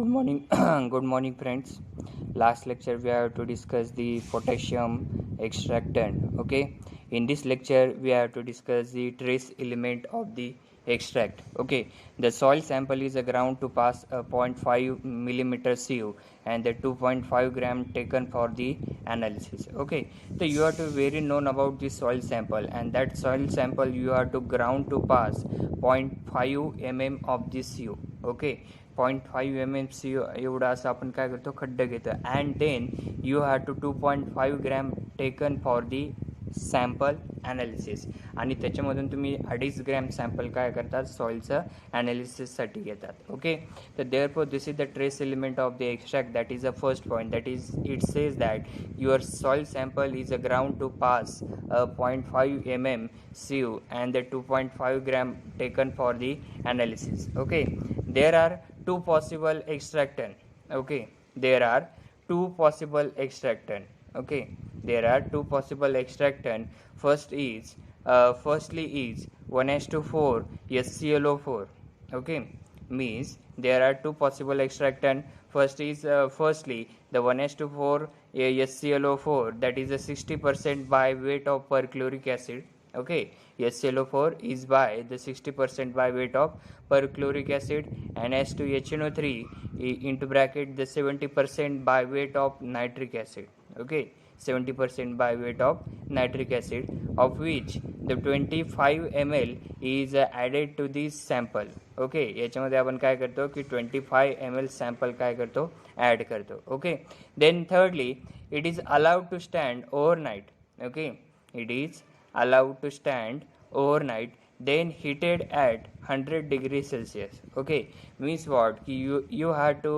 Good morning, good morning, friends. Last lecture we have to discuss the potassium extractant. Okay, in this lecture we have to discuss the trace element of the extract. Okay, the soil sample is a ground to pass a 0.5 millimeter cu and the 2.5 gram taken for the analysis. Okay, so you have to very known about the soil sample, and that soil sample you have to ground to pass 0.5 mm of the cu. Okay, 0.5 mm एवढा असं आपण काय करतो खड्डे घेतो and then you have to 2.5 gram taken for the sample analysis आणि त्याच्यामधून तुम्ही 2.5 ग्रॅम सॅम्पल काय करतात सॉईलचं ॲनालिसिससाठी घेतात. ओके, तर therefore this is the trace element of the extract. That is the first point. That is it says that your soil sample is a ground to pass 0.5 mm cu and the 2.5 gram taken for the analysis. Okay, there are two possible extractant. Okay, there are two possible extractant. Okay, there are two possible extractant. Firstly is 1:4 SClO4. Okay, means there are two possible extractant. Firstly the 1:4 SClO4, that is a 60% by weight of perchloric acid. Okay, SClO4 is by the 60% by weight of perchloric acid, and H2HNO3 into bracket the 70% by weight of nitric acid. Okay, 70% by weight of nitric acid, of which the 25 ml is added to this sample. Okay, याच्यामध्ये आपण काय करतो की 25 ml sample काय करतो add करतो. Okay, then thirdly it is allowed to stand overnight. Okay, it is allowed to stand overnight, then heated at 100 degrees Celsius. Okay, means what? You have to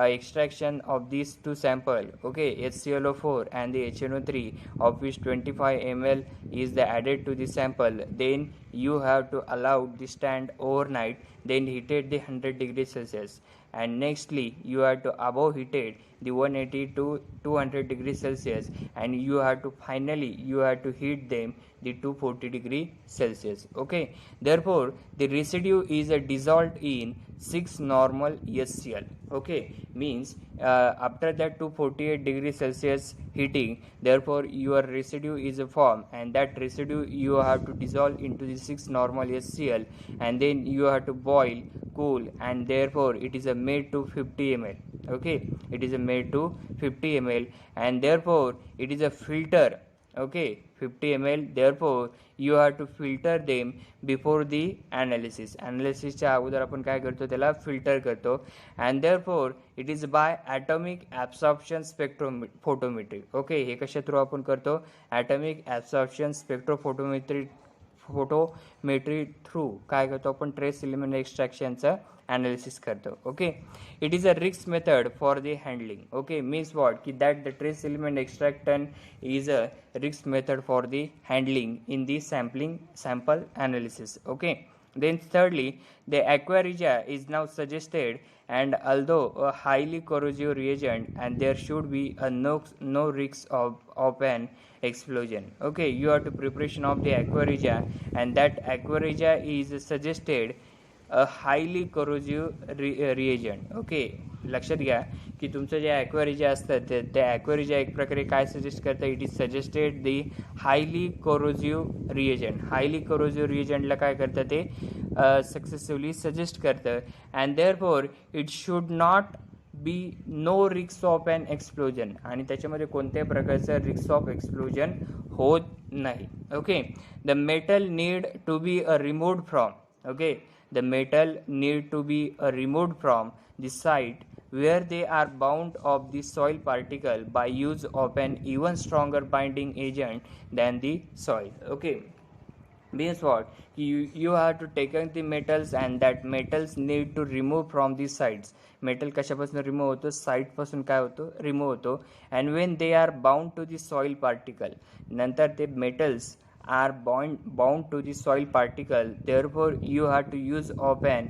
extraction of these two sample. Okay, HClO4 and the HNO3, of which 25 ml is the added to the sample. Then you have to allow the stand overnight, then heated the 100 degrees Celsius, and nextly you have to above heated the 180 to 200 degrees Celsius, and you have to finally you have to heat them the 240 degree Celsius. Okay, therefore the residue is dissolved in 6 normal SCl. Okay, means after that 248 degrees Celsius heating, therefore your residue is formed, and that residue you have to dissolve into the 6 normal SCl, and then you have to boil, cool, and therefore it is made to 50 ml. Okay, it is made to 50 ml, and therefore it is a filter. Okay, 50 ml, therefore you have to filter them before the analysis च्या अगोदर आपण काय करतो त्याला filter करतो, and therefore it is by atomic absorption spectrophotometry. Okay, हे कशा through आपण करतो atomic absorption spectrophotometry थ्रू काय करतो आपण ट्रेस एलिमेंट एक्स्ट्रॅक्शनचं analysis करतो. Okay, it is a risk method for the handling. Okay, means what ki that the trace element extractant is a risk method for the handling in the sample analysis. Okay, then thirdly the aqua regia is now suggested, and although a highly corrosive reagent, and there should be a no risk of an explosion. Okay, you have to preparation of the aqua regia, and that aqua regia is suggested a highly corrosive reagent. Okay, लक्षात घ्या की तुमचं जे ॲक्वेरिजा असतं ते ॲक्वेरिजा एक प्रकारे काय suggest करतं, it is suggested the highly corrosive reagent. Highly corrosive रिएजंटला काय करतं ते सक्सेसिव्हली सजेस्ट करतं, and therefore it should not be no रिक्स ऑफ ॲन एक्सप्लोजन, आणि त्याच्यामध्ये कोणत्याही प्रकारचं रिक्स ऑफ एक्सप्लोजन होत नाही. Okay, the metal need to be removed from. Okay, the metal need to be removed from the site where they are bound of the soil particle by use of an even stronger binding agent than the soil. Okay, means what you have to take the metals, and that metals need to remove from the sites. Metal कशापासून remove होतो, साईटपासून काय होतो remove होतो, and when they are bound to the soil particle, नंतर ते metals are bound to the soil particle, therefore you have to use of an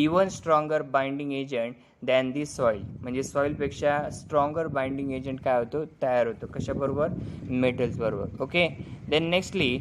even stronger binding agent than the soil. म्हणजे soil पेक्षा stronger binding agent काय होतो तयार होतो कशाबरोबर metals बरोबर. Okay, then nextly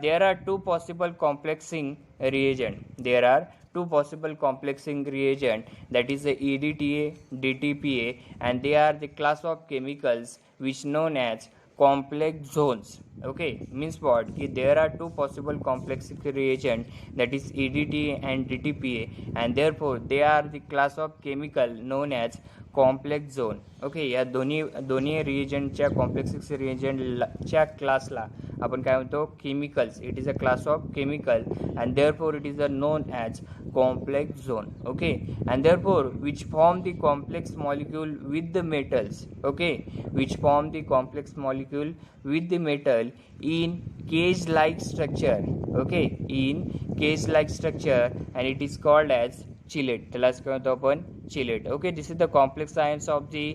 there are two possible complexing reagent. There are two possible complexing reagent, that is the EDTA, DTPA, and they are the class of chemicals which known as complex zones. Okay, means what? There are two possible complexing reagent, that is EDTA and DTPA, and therefore they are the class of chemical known as complex zone. Okay, या दोन्ही रिएजंटच्या complex रिएजंटच्या क्लासला आपण काय म्हणतो? Chemicals. It is a class of chemical and therefore it is a known as complex zone. Okay, and therefore which form the complex molecule with the metals. Okay, which form the complex molecule with the metal in cage like structure. Okay, in cage like structure, and it is called as chelate. त्याला काय म्हणतो आपण? chelate. Okay, this is the complex ions of the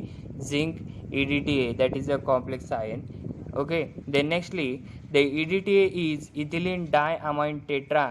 zinc EDTA, that is a complex ion. Okay, then nextly the EDTA is ethylene diamine tetra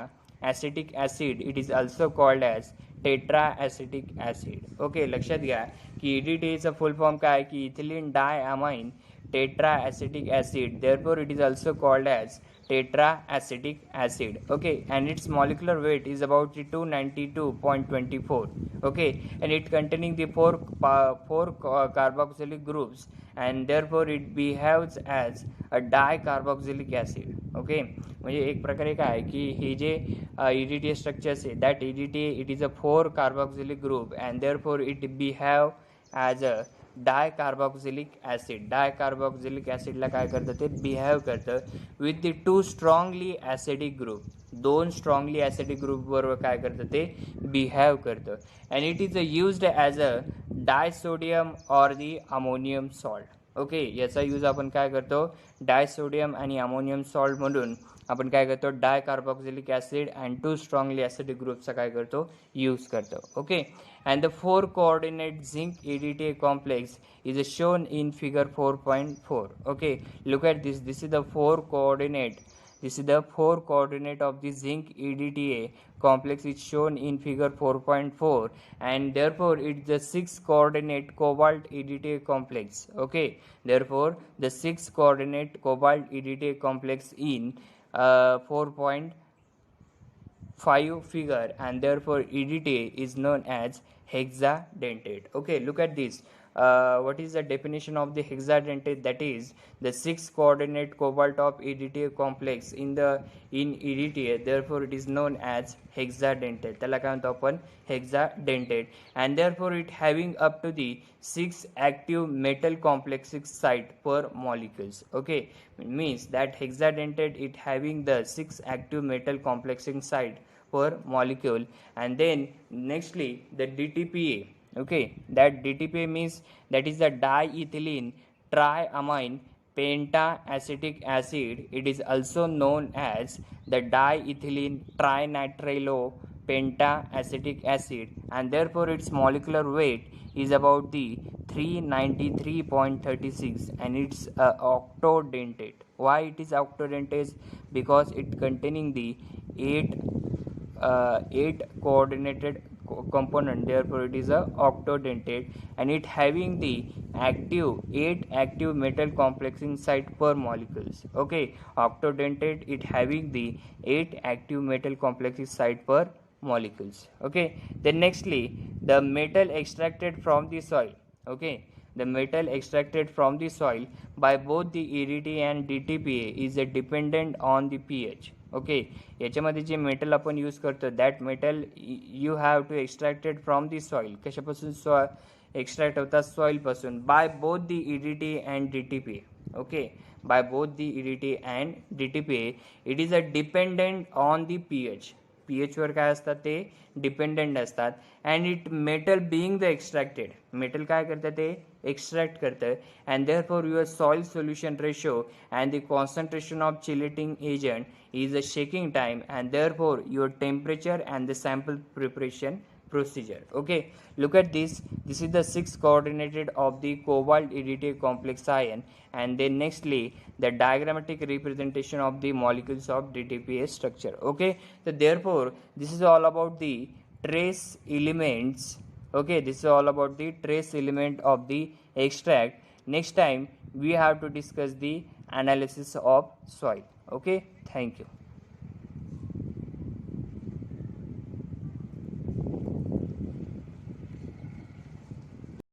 acetic acid. It is also called as tetraacetic acid. Okay, लक्षात घ्या की EDTA चा full form काय की ethylene diamine tetraacetic acid. Therefore it is also called as tetraacetic acid. Okay, and its molecular weight is about 292.24. Okay, and it containing the four carboxylic groups, and therefore it behaves as a dicarboxylic acid. Okay, म्हणजे एक प्रकारे काय की हे जे EDTA structures आहे, that EDTA it is a 4 carboxylic group and therefore it behave as a dicarboxylic acid. Dicarboxylic ॲसिडला काय करतं? ते बिहेव करतं with the two strongly acidic group. दोन स्ट्रॉंगली ॲसिडिक ग्रुपबरोबर काय करतं? ते बिहेव करतं. And it is used as a disodium or the ammonium salt. Okay, याचा यूज आपण काय करतो? डायसोडियम आणि अमोनियम सॉल्ट म्हणून आपण काय करतो? Dicarboxylic acid and two strongly acidic ग्रुपचा काय करतो? यूज करतो. Okay, and the 4 coordinate zinc EDTA complex is shown in figure 4.4. okay, look at this. This is the 4 coordinate of the zinc EDTA complex is shown in figure 4.4, and therefore it's the 6 coordinate cobalt EDTA complex. Okay, therefore the 6 coordinate cobalt EDTA complex in 4.5 figure, and therefore EDTA is known as hexadentate. Okay, look at this. What is the definition of the hexadentate? That is the 6 coordinate cobalt of EDTA complex in EDTA, therefore it is known as hexadentate. त्याला काय म्हणतो आपण? hexadentate. And therefore it having up to the 6 active metal complexes site per molecules. Okay, it means that hexadentate it having the 6 active metal complexing site per molecule. And then nextly the DTPA. Okay, that DTPA means that is the diethylene triamine pentaacetic acid. It is also known as the diethylene trinitrilo pentaacetic acid, and therefore its molecular weight is about the 393.36, and it's octodentate. Why it is octodentate? Because it containing the 8 coordinated component, therefore it is a octodentate, and it having the 8 active metal complexing site per molecules. Okay, octodentate it having the 8 active metal complexing site per molecules. Okay, then nextly the metal extracted from the soil. Okay, the metal extracted from the soil by both the EDTA and DTPA is dependent on the pH. Okay, याच्यामध्ये जे metal आपण use करतो that metal you have to extracted from the soil. कशापासून? Extract होतात सॉईलपासून by both the EDTA and DTPA. Okay, by both the EDTA and DTPA it is a dependent on the pH. pHवर काय असतात? ते dependent असतात. And it metal being the extracted, metal काय करतं? ते एक्स्ट्रॅक्ट करतं. And therefore your soil solution ratio and the concentration of chelating agent is a shaking time, and therefore your temperature and the sample preparation procedure. Okay, look at this. This is the 6 coordinated of the cobalt EDTA complex ion, and then nextly the diagrammatic representation of the molecules of DTPA structure. Okay, so therefore this is all about the trace elements. Okay, this is all about the trace element of the extract. Next time we have to discuss the analysis of soil. Okay, thank you.